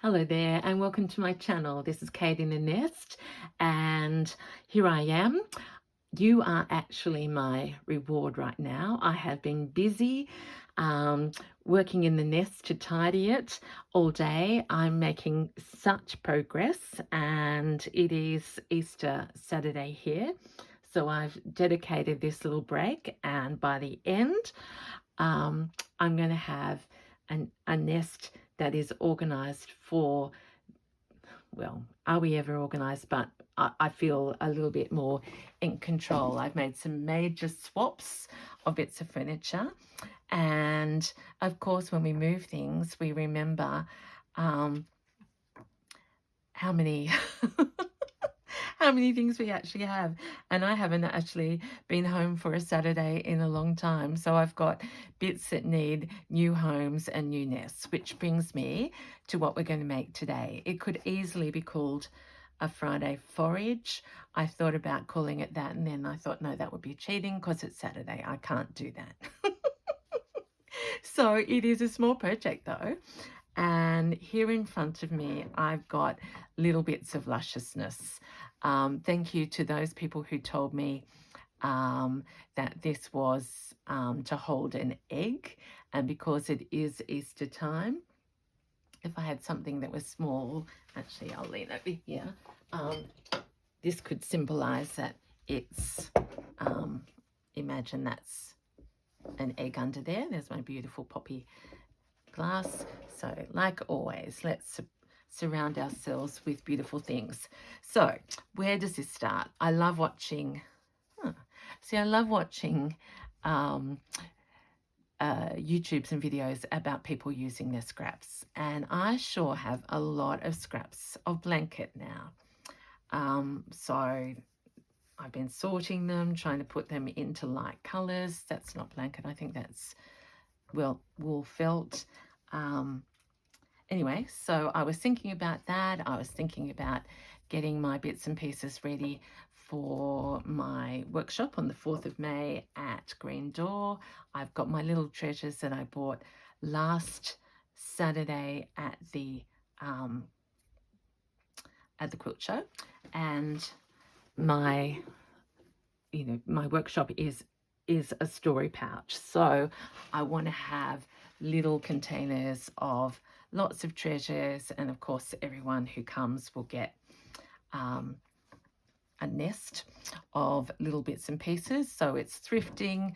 Hello there and welcome to my channel. This is Kate in the Nest and here I am. You are actually my reward right now. I have been busy working in the nest to tidy it all day. I'm making such progress and it is Easter Saturday here. So I've dedicated this little break and by the end I'm going to have a nest that is organized for, well, are we ever organized? But I feel a little bit more in control. I've made some major swaps of bits of furniture. And of course, when we move things, we remember how many how many things we actually have. And I haven't actually been home for a Saturday in a long time. So I've got bits that need new homes and new nests, which brings me to what we're going to make today. It could easily be called a Friday forage. I thought about calling it that, and then I thought, no, that would be cheating because it's Saturday. I can't do that. So it is a small project though. And here in front of me, I've got little bits of lusciousness. Thank you to those people who told me that this was to hold an egg. And because it is Easter time, if I had something that was small, actually I'll lean over here, this could symbolize that it's, imagine that's an egg under there. There's my beautiful poppy glass. So like always, let's surround ourselves with beautiful things. So where does this start? I love watching, I love watching YouTubes and videos about people using their scraps. And I sure have a lot of scraps of blanket now. So I've been sorting them, trying to put them into light colors. That's not blanket. I think that's, well, wool felt. Anyway, so I was thinking about that. I was thinking about getting my bits and pieces ready for my workshop on the 4th of May at Green Door. I've got my little treasures that I bought last Saturday at the quilt show, and my workshop is a story pouch. So I want to have little containers of lots of treasures, and of course everyone who comes will get a nest of little bits and pieces. So it's thrifting,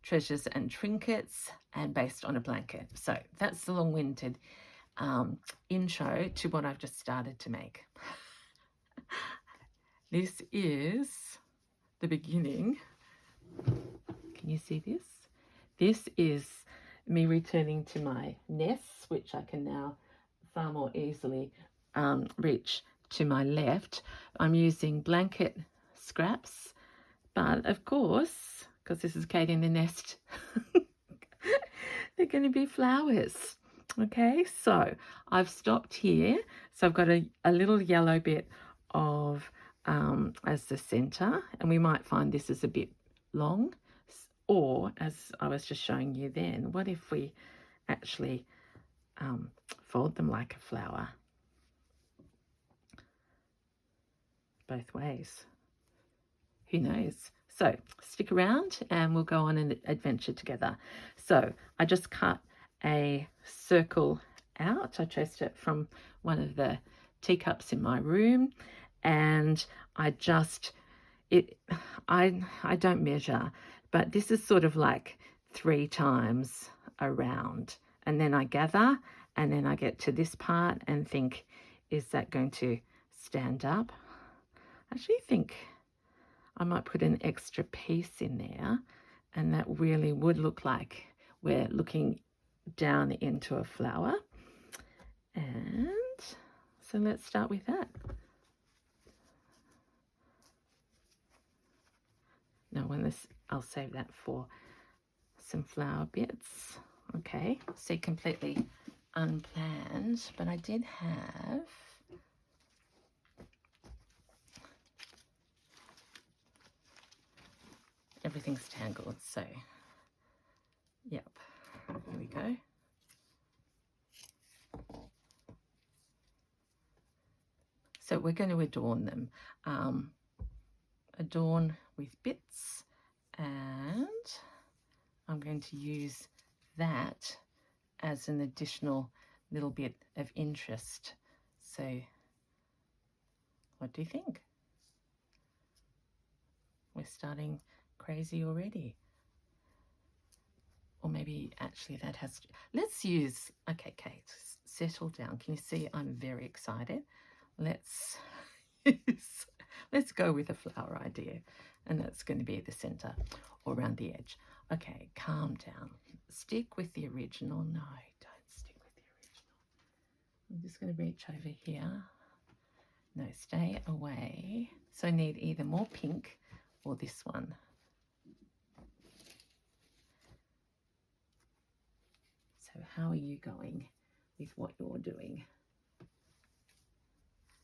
treasures and trinkets, and based on a blanket. So that's the long-winded intro to what I've just started to make. This is the beginning. Can you see this? This is me returning to my nests, which I can now far more easily reach to my left. I'm using blanket scraps, but of course, because this is Kate in the Nest, they're going to be flowers. Okay, so I've stopped here. So I've got a little yellow bit of as the center, and we might find this is a bit long, or as I was just showing you then, what if we actually fold them like a flower both ways? Who knows? So stick around and we'll go on an adventure together. So I just cut a circle out. I traced it from one of the teacups in my room, and I don't measure, but this is sort of like 3 times around, and then I gather, and then I get to this part and think, is that going to stand up? I actually think I might put an extra piece in there, and that really would look like we're looking down into a flower. And so let's start with that. Now I'll save that for some flower bits. Okay, see, completely unplanned, but I did have everything's tangled, so yep, here we go. So we're going to adorn them. Adorn with bits, and I'm going to use that as an additional little bit of interest. So what do you think? We're starting crazy already. Or maybe actually that has to, let's use, okay, Kate, settle down. Can you see I'm very excited? Let's let's go with a flower idea, and that's going to be at the center or around the edge. Okay, calm down. Stick with the original. No, don't stick with the original. I'm just going to reach over here. No, stay away. So I need either more pink or this one. So how are you going with what you're doing?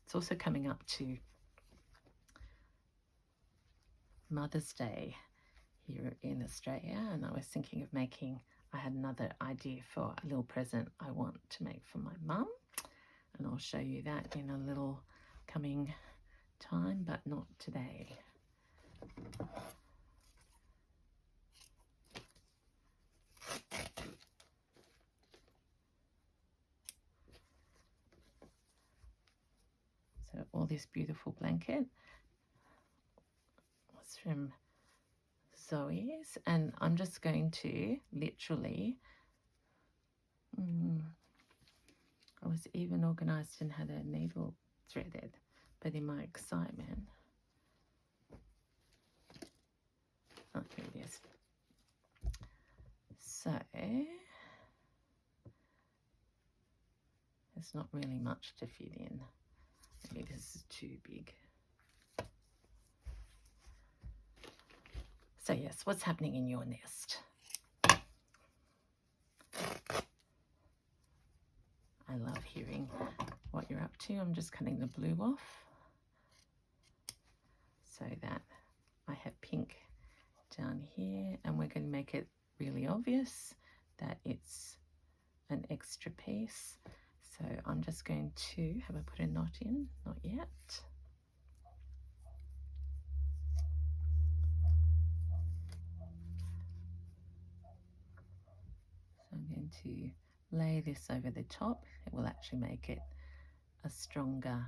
It's also coming up to Mother's Day here in Australia, and I was thinking of I had another idea for a little present I want to make for my mum, and I'll show you that in a little coming time, but not today. So all this beautiful blanket was from Zoe's, and I'm just going to literally, I was even organised and had a needle threaded, but in my excitement, oh, here it is. So there's not really much to fit in. Maybe this is too big. So yes, what's happening in your nest? I love hearing what you're up to. I'm just cutting the blue off so that I have pink down here, and we're going to make it really obvious that it's an extra piece. So I'm just going to, have I put a knot in? Not yet. So I'm going to lay this over the top. It will actually make it a stronger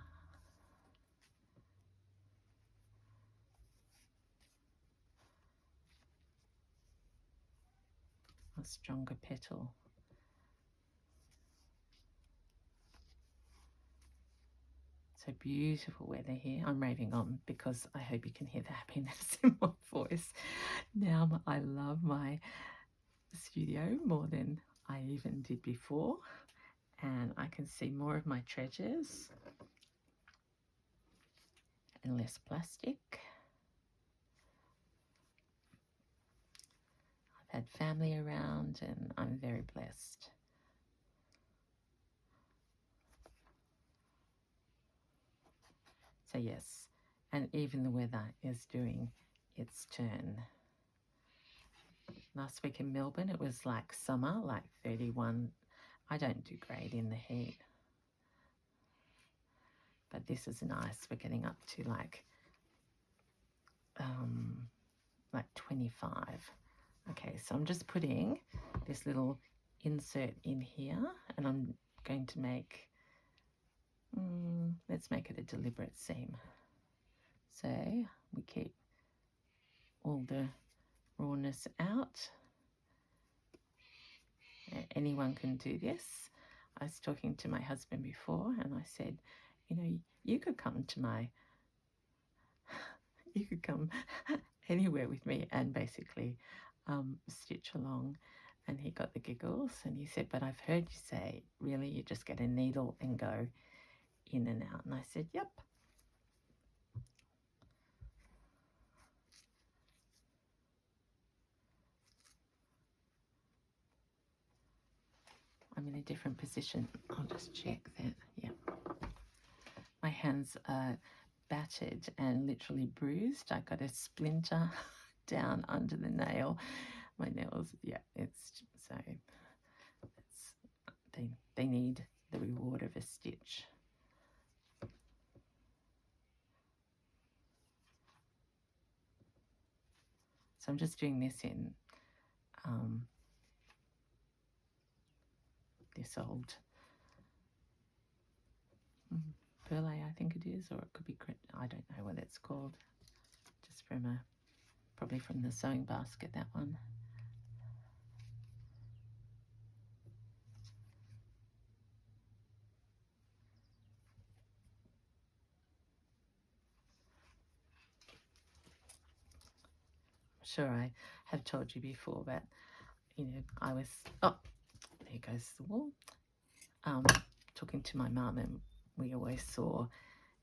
petal. So beautiful weather here. I'm raving on because I hope you can hear the happiness in my voice. Now I love my studio more than I even did before, and I can see more of my treasures and less plastic. I've had family around and I'm very blessed. So yes, and even the weather is doing its turn. Last week in Melbourne, it was like summer, like 31. I don't do great in the heat, but this is nice. We're getting up to like 25. Okay, so I'm just putting this little insert in here, and I'm going to make, let's make it a deliberate seam. So we keep all the rawness out. Anyone can do this. I was talking to my husband before, and I said, you know, you could come anywhere with me and basically stitch along. And he got the giggles, and he said, but I've heard you say, really, you just get a needle and go in and out. And I said, yep. I'm in a different position. I'll just check that. Yeah. My hands are battered and literally bruised. I got a splinter down under the nail. My nails, yeah, it's so they need the reward of a stitch. So I'm just doing this in this old Burley, I think it is, or it could be, I don't know what it's called. Just from probably from the sewing basket, that one. Sure, I have told you before, but you know, I was, oh, there goes the wool. Talking to my mum, and we always saw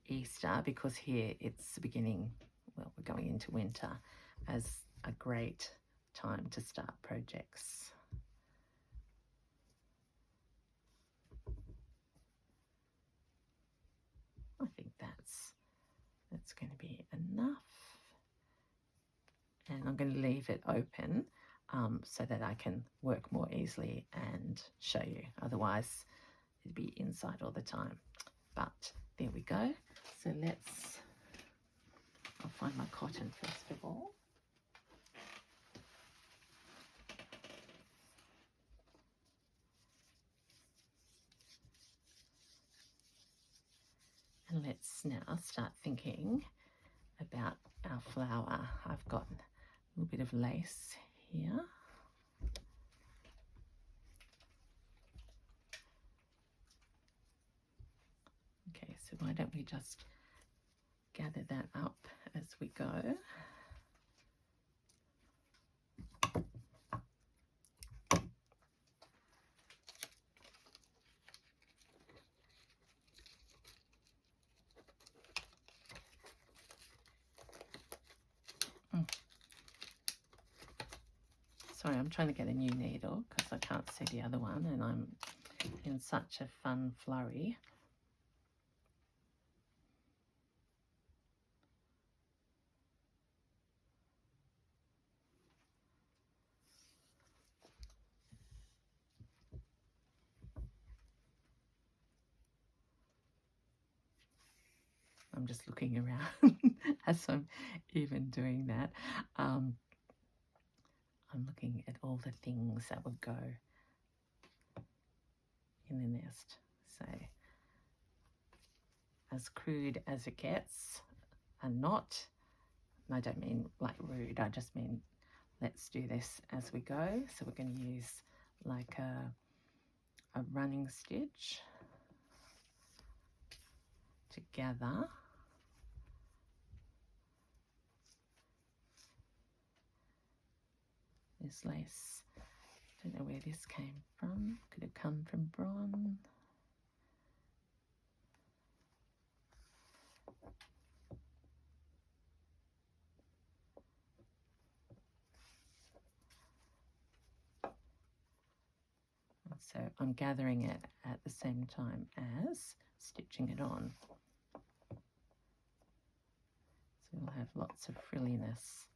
Easter, because here it's the beginning, well, we're going into winter, as a great time to start projects. I think that's going to be enough. And I'm going to leave it open so that I can work more easily and show you. Otherwise, it'd be inside all the time. But there we go. So I'll find my cotton first of all. And let's now start thinking about our flower. I've got a little bit of lace here. Okay, so why don't we just gather that up as we go. Sorry, I'm trying to get a new needle because I can't see the other one and I'm in such a fun flurry. I'm just looking around as I'm even doing that. I'm looking at all the things that would go in the nest. So, as crude as it gets, and not, and I don't mean like rude, I just mean let's do this as we go. So we're going to use like a running stitch to gather this lace. Don't know where this came from. Could have come from Bron. So I'm gathering it at the same time as stitching it on. So we'll have lots of frilliness.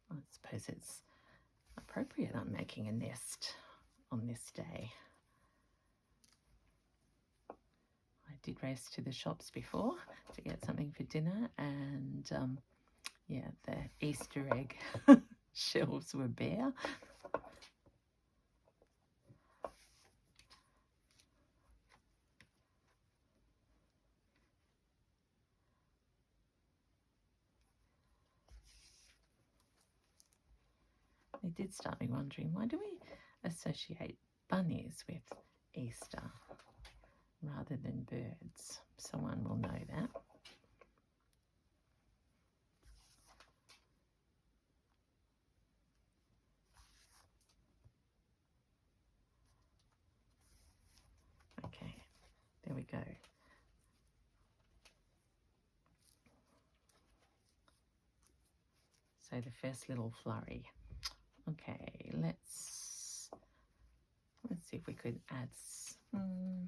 I suppose it's appropriate I'm making a nest on this day. I did race to the shops before to get something for dinner, and yeah, the Easter egg shelves were bare. It did start me wondering, why do we associate bunnies with Easter rather than birds? Someone will know that. Okay, there we go. So the first little flurry. Okay, let's see if we could add, no,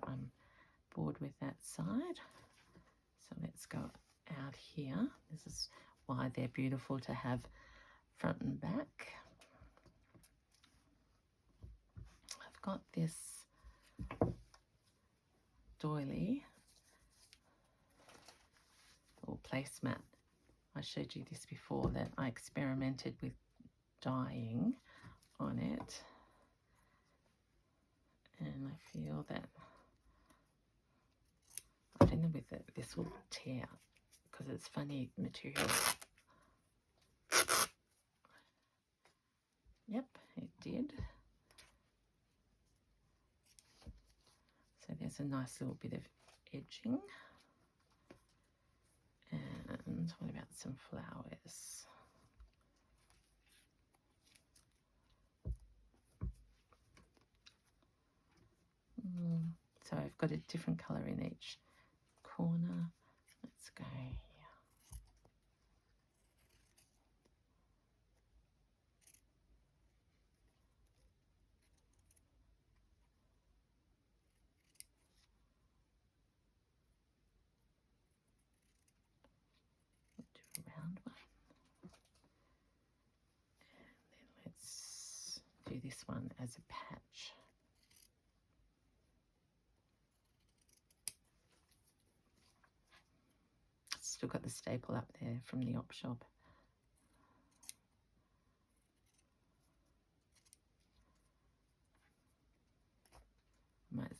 I'm bored with that side. So let's go out here. This is why they're beautiful to have front and back. I've I've got this doily or placemat. I showed you this before, that I experimented with dyeing on it, and I feel that I don't know whether this will tear because it's funny material. Yep, it did. So there's a nice little bit of edging. And what about some flowers? So I've got a different colour in each corner. Let's go here. Do a round one. And then let's do this one as a patch. Still got the staple up there from the op shop. Might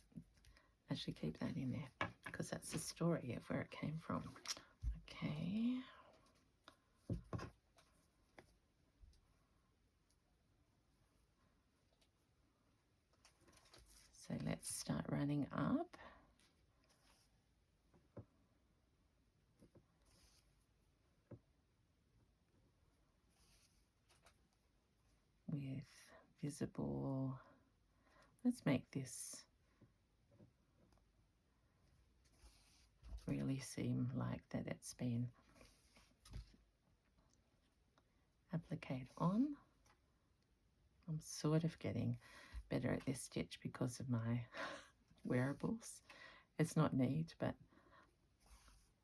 actually keep that in there because that's the story of where it came from. Okay. So let's start running up. With visible, let's make this really seem like that it's been appliqued on. I'm sort of getting better at this stitch because of my wearables. It's not neat, but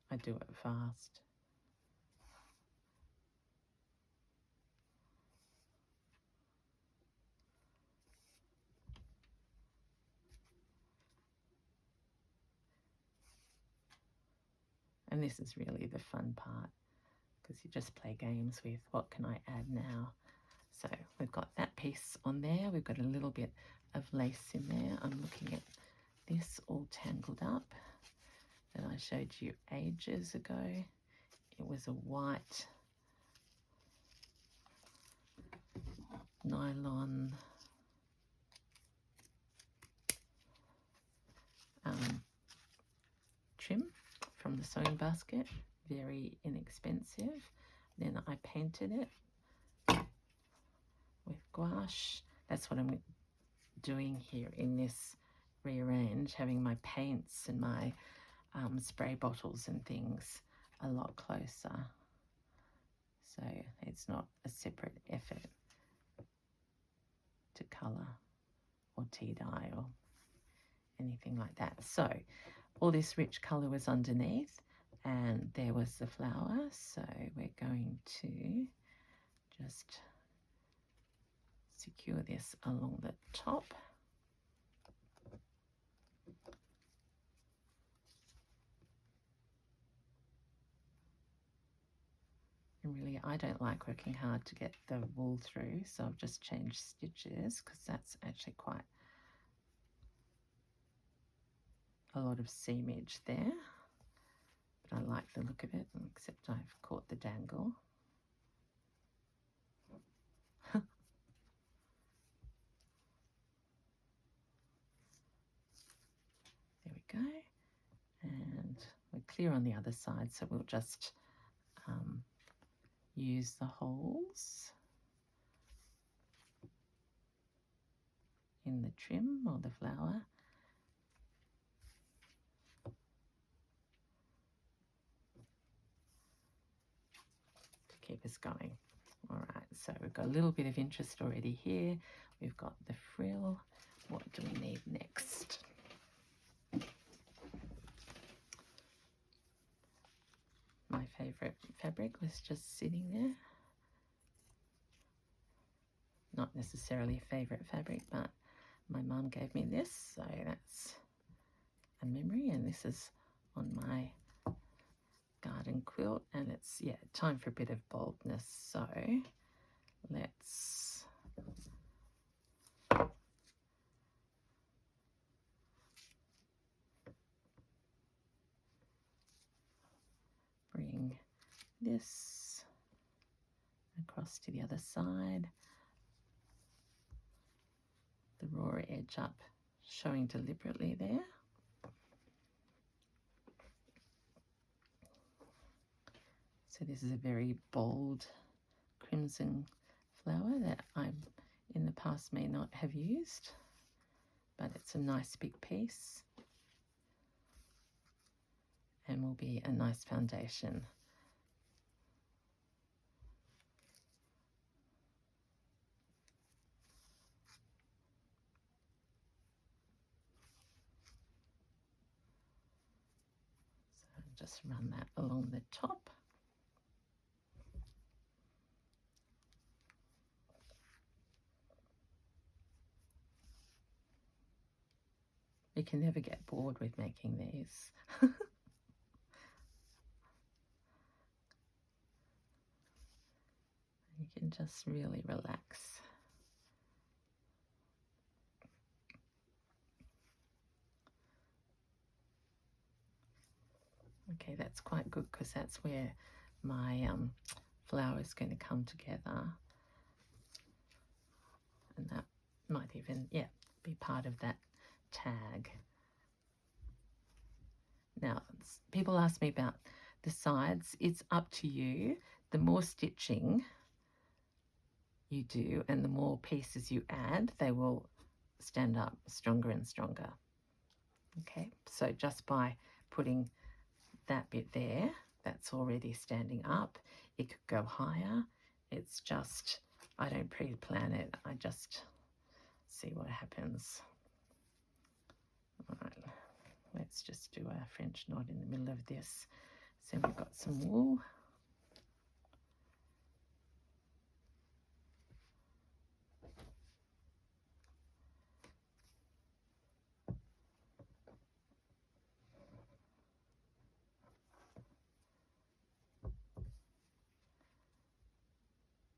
I do it fast. And this is really the fun part, because you just play games with what can I add now. So we've got that piece on there. We've got a little bit of lace in there. I'm looking at this all tangled up that I showed you ages ago. It was a white nylon trim from the sewing basket, very inexpensive. Then I painted it with gouache. That's what I'm doing here in this rearrange, having my paints and my spray bottles and things a lot closer. So it's not a separate effort to colour or tea dye or anything like that. So all this rich colour was underneath and there was the flower. So we're going to just secure this along the top. And really, I don't like working hard to get the wool through, so I've just changed stitches because that's actually quite a lot of seamage there. But I like the look of it, except I've caught the dangle. There we go. And we're clear on the other side, so we'll just use the holes in the trim or the flower to keep us going. All right, so we've got a little bit of interest already here. We've got the frill. What do we need next? My favourite fabric was just sitting there. Not necessarily a favourite fabric, but My mum gave me this, so that's a memory, and this is on my garden quilt, and it's, yeah, time for a bit of boldness. So let's bring this across to the other side, the raw edge up, showing deliberately there. So this is a very bold crimson flower that I in the past may not have used, but it's a nice big piece and will be a nice foundation. So just run that along the top. You can never get bored with making these. You can just really relax. Okay, that's quite good because that's where my flower is going to come together. And that might even, yeah, be part of that tag. Now, people ask me about the sides. It's up to you. The more stitching you do and the more pieces you add, they will stand up stronger and stronger. Okay, so just by putting that bit there, that's already standing up. It could go higher. It's just, I don't pre-plan it. I just see what happens. All right, let's just do a French knot in the middle of this. So we've got some wool.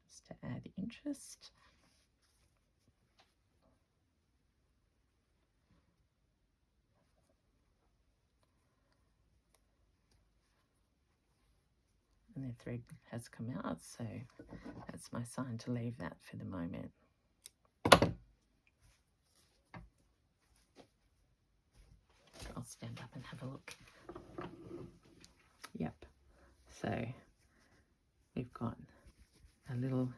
Just to add interest. And the thread has come out, so that's my sign to leave that for the moment. I'll stand up and have a look. Yep, so we've got a little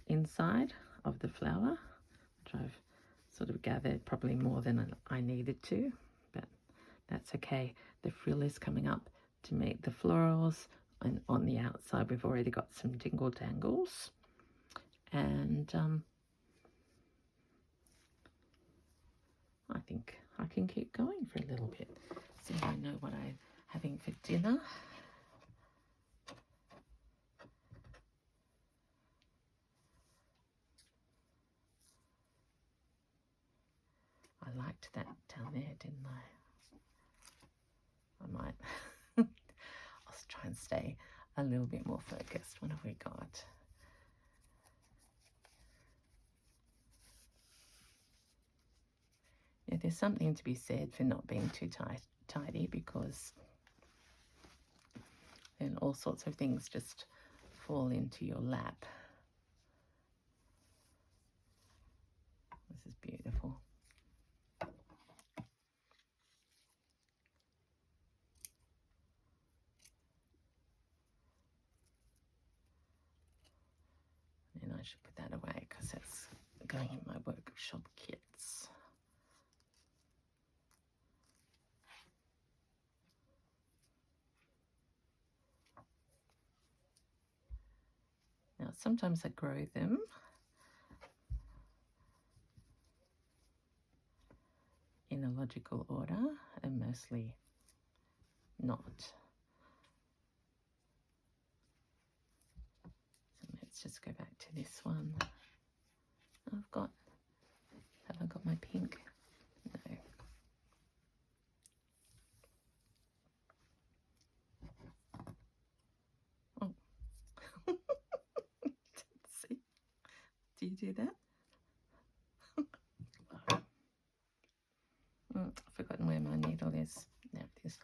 inside of the flower, which I've sort of gathered probably more than I needed to, but that's okay. The frill is coming up to meet the florals, and on the outside we've already got some dingle dangles, and I think I can keep going for a little bit. So I know what I'm having for dinner. I liked that down there, didn't I? I might. I'll try and stay a little bit more focused. What have we got? Yeah, there's something to be said for not being too tidy, because then all sorts of things just fall into your lap. This is beautiful. And I should put that away because that's going in my workshop kits. Now, sometimes I grow them in a logical order, and mostly not. So let's just go back to this one. Have I got my my pink? No. Oh. See? Do you do that? I've forgotten where my needle is. There it is.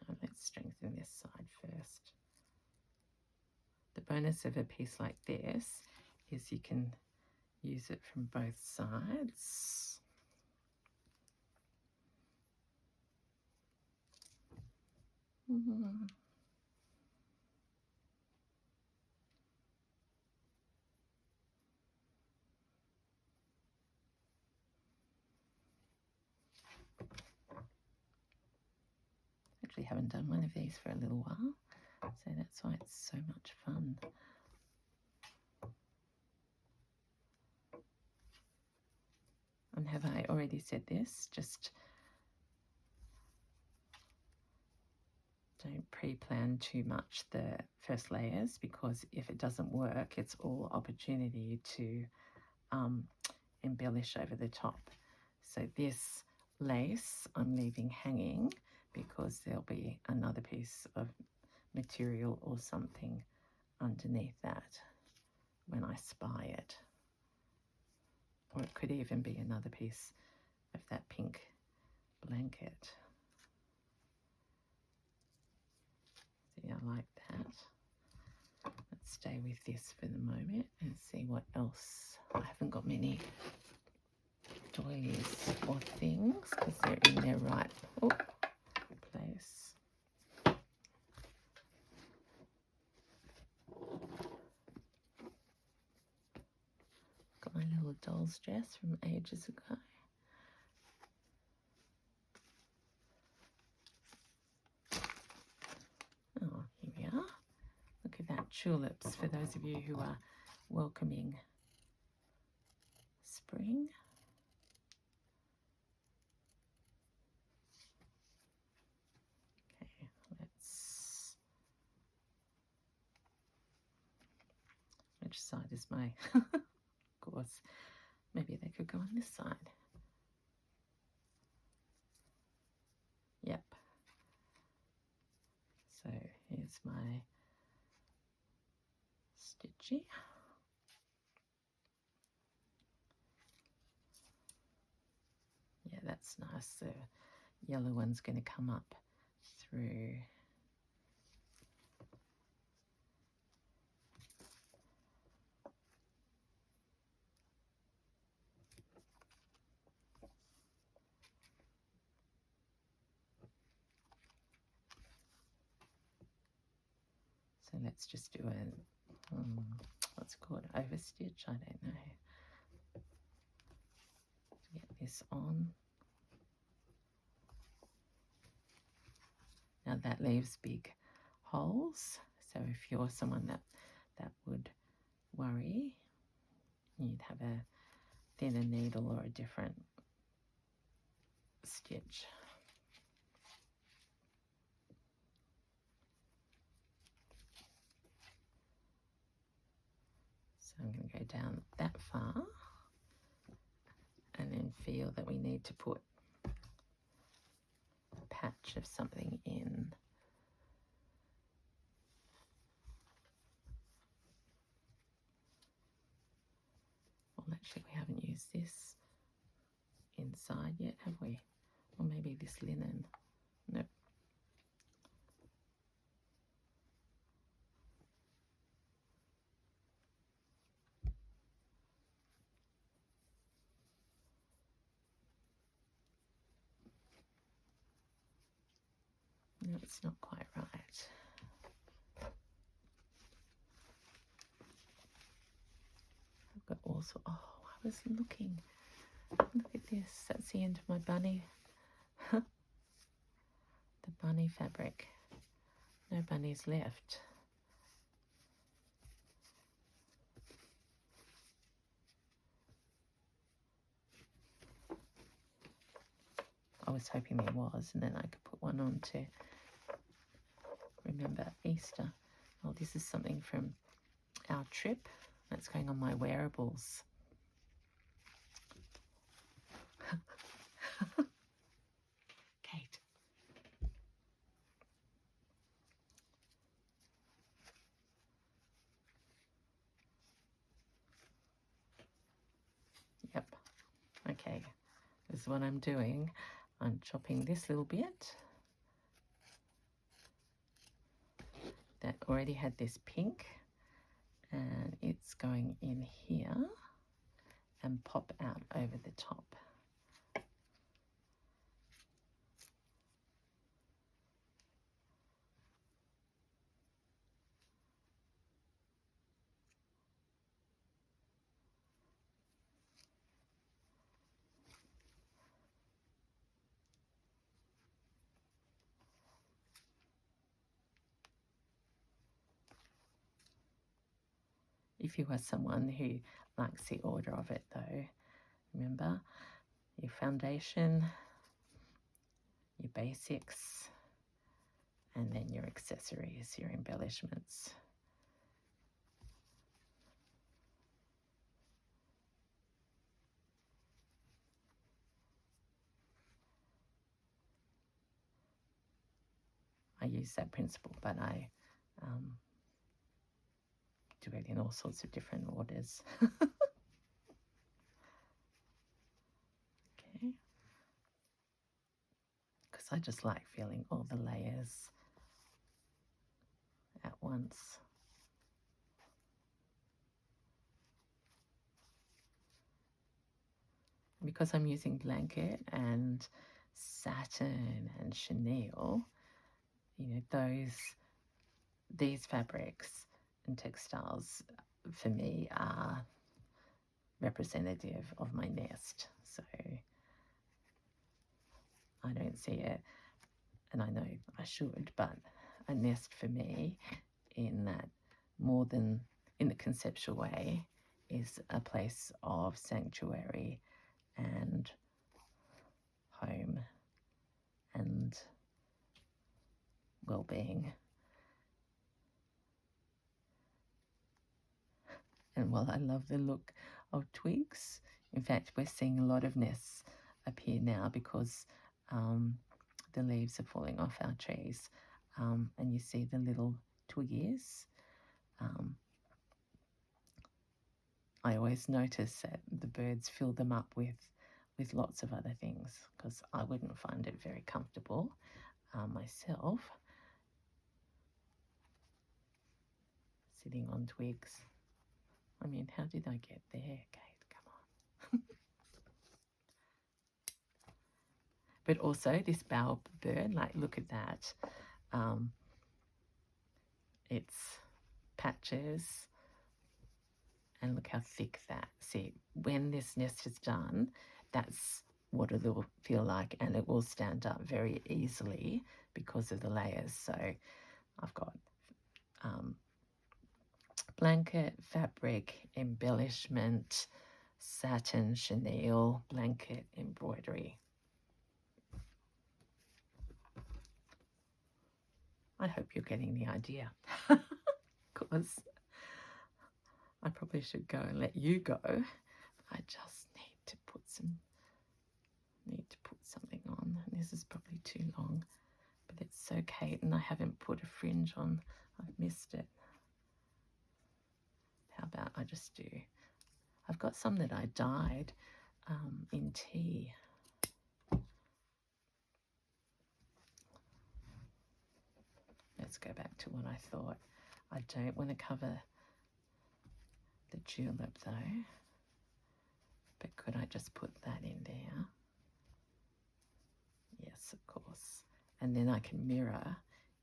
Now let's strengthen this side first. The bonus of a piece like this is you can use it from both sides. Actually haven't done one of these for a little while, so that's why it's so much fun. And have I already said this? Just don't pre-plan too much the first layers, because if it doesn't work, it's all opportunity to embellish over the top. So this lace I'm leaving hanging because there'll be another piece of material or something underneath that when I spy it. Or it could even be another piece of that pink blanket. See, I like that. Let's stay with this for the moment and see what else. I haven't got many doilies or things because they're in their right place. Got my little doll's dress from ages ago. Oh, here we are. Look at that, tulips, for those of you who are welcoming spring. Okay, let's... Which side is my... Of course, maybe they could go on this side. Yep. So here's my stitchy. Yeah, that's nice. The yellow one's going to come up through. So let's just do a, what's it called, overstitch? I don't know. Get this on. Now that leaves big holes. So if you're someone that would worry, you'd have a thinner needle or a different stitch. So I'm going to go down that far and then feel that we need to put a patch of something in. Well, actually we haven't used this inside yet, have we? Or maybe this linen. Nope. No, it's not quite right. I've got also, oh, I was looking. Look at this. That's the end of my bunny. The bunny fabric. No bunnies left. I was hoping there was, and then I could put one on to remember Easter. Oh, this is something from our trip that's going on my wearables. Kate. Yep. Okay. This is what I'm doing. I'm chopping this little bit that already had this pink, and it's going in here and pop out over the top. If you are someone who likes the order of it though, remember your foundation, your basics, and then your accessories, your embellishments. I use that principle, but I do it in all sorts of different orders. Okay. Because I just like feeling all the layers at once. Because I'm using blanket and satin and chenille, you know, these fabrics and textiles for me are representative of my nest. So I don't see it, and I know I should, but a nest for me in that more than in the conceptual way is a place of sanctuary and home and well-being. And while I love the look of twigs, in fact, we're seeing a lot of nests appear now because the leaves are falling off our trees. And you see the little twiggies. I always notice that the birds fill them up with lots of other things because I wouldn't find it very comfortable myself, sitting on twigs. I mean, how did I get there, Kate? Come on. But also this bower bird, like, look at that. It's patches, and look how thick that. See, when this nest is done, that's what it will feel like, and it will stand up very easily because of the layers. So I've got blanket, fabric, embellishment, satin, chenille, blanket, embroidery. I hope you're getting the idea, because I probably should go and let you go. I just need to put something on. This is probably too long, but it's so Kate, and I haven't put a fringe on. I've missed it. How about I just do? I've got some that I dyed in tea. Let's go back to what I thought. I don't want to cover the julep though, but could I just put that in there? Yes, of course. And then I can mirror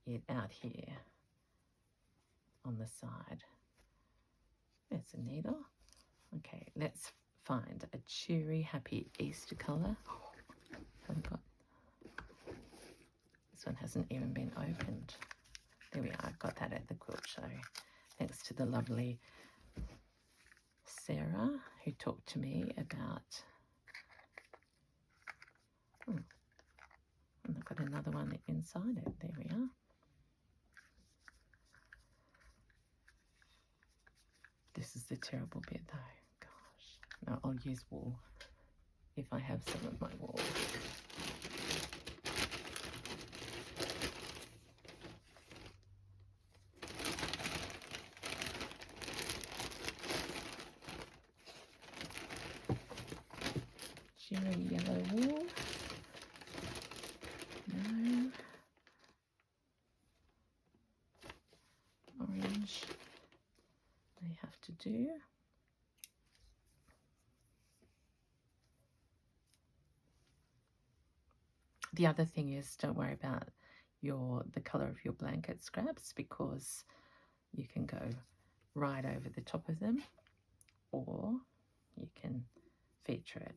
it out here on the side. There's a needle. Okay, let's find a cheery, happy Easter colour. This one hasn't even been opened. There we are. I got that at the quilt show. Thanks to the lovely Sarah who talked to me about. And I've got another one inside it. There we are. This is the terrible bit though. Gosh. No, I'll use wool if I have some of my wool. Cherry yellow wool. No. Orange. They have to do. The other thing is, don't worry about the colour of your blanket scraps, because you can go right over the top of them, or you can feature it.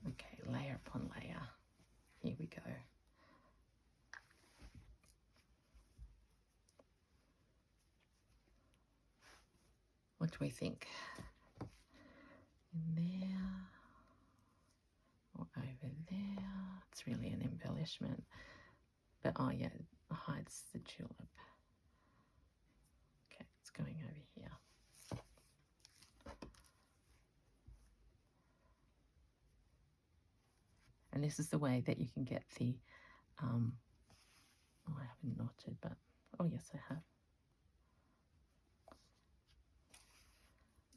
Okay, layer upon layer. Here we go. What do we think? In there or over there? It's really an embellishment. But oh yeah, it hides the tulip. Okay, it's going over here. And this is the way that you can get the, oh, I haven't knotted, but, oh yes I have.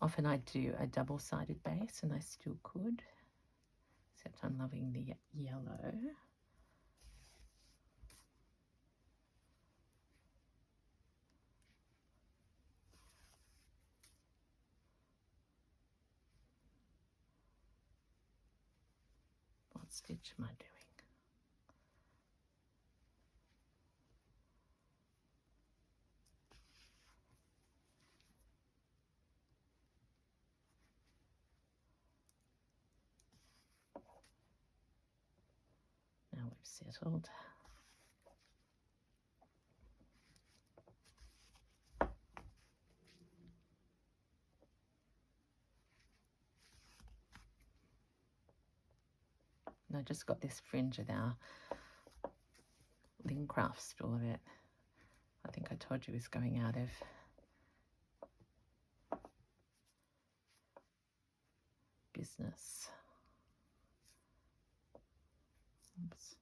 Often I do a double-sided base, and I still could, except I'm loving the yellow. What stitch am I doing? Now we've settled. And I just got this fringe at our Lincraft store that I think I told you is going out of business. Oops.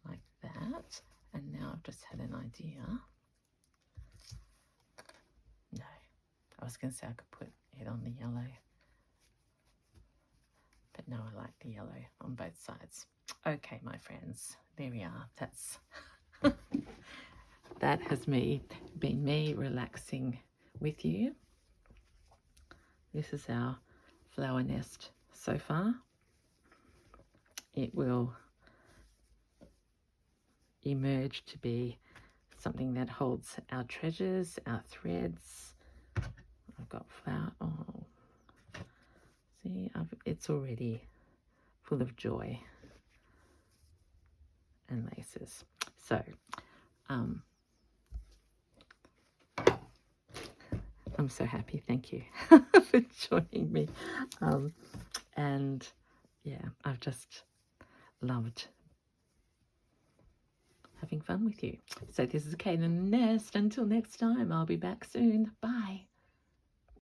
Like that. And now I've just had an idea. No, I was going to say I could put it on the yellow. But no, I like the yellow on both sides. Okay, my friends, there we are. That's that has been me relaxing with you. This is our flower nest so far. It will emerge to be something that holds our treasures, our threads. I've got flower. Oh, see, it's already full of joy and laces. So, I'm so happy. Thank you for joining me. And yeah, I've just loved having fun with you. So this is Kate and the Nest. Until next time, I'll be back soon. Bye.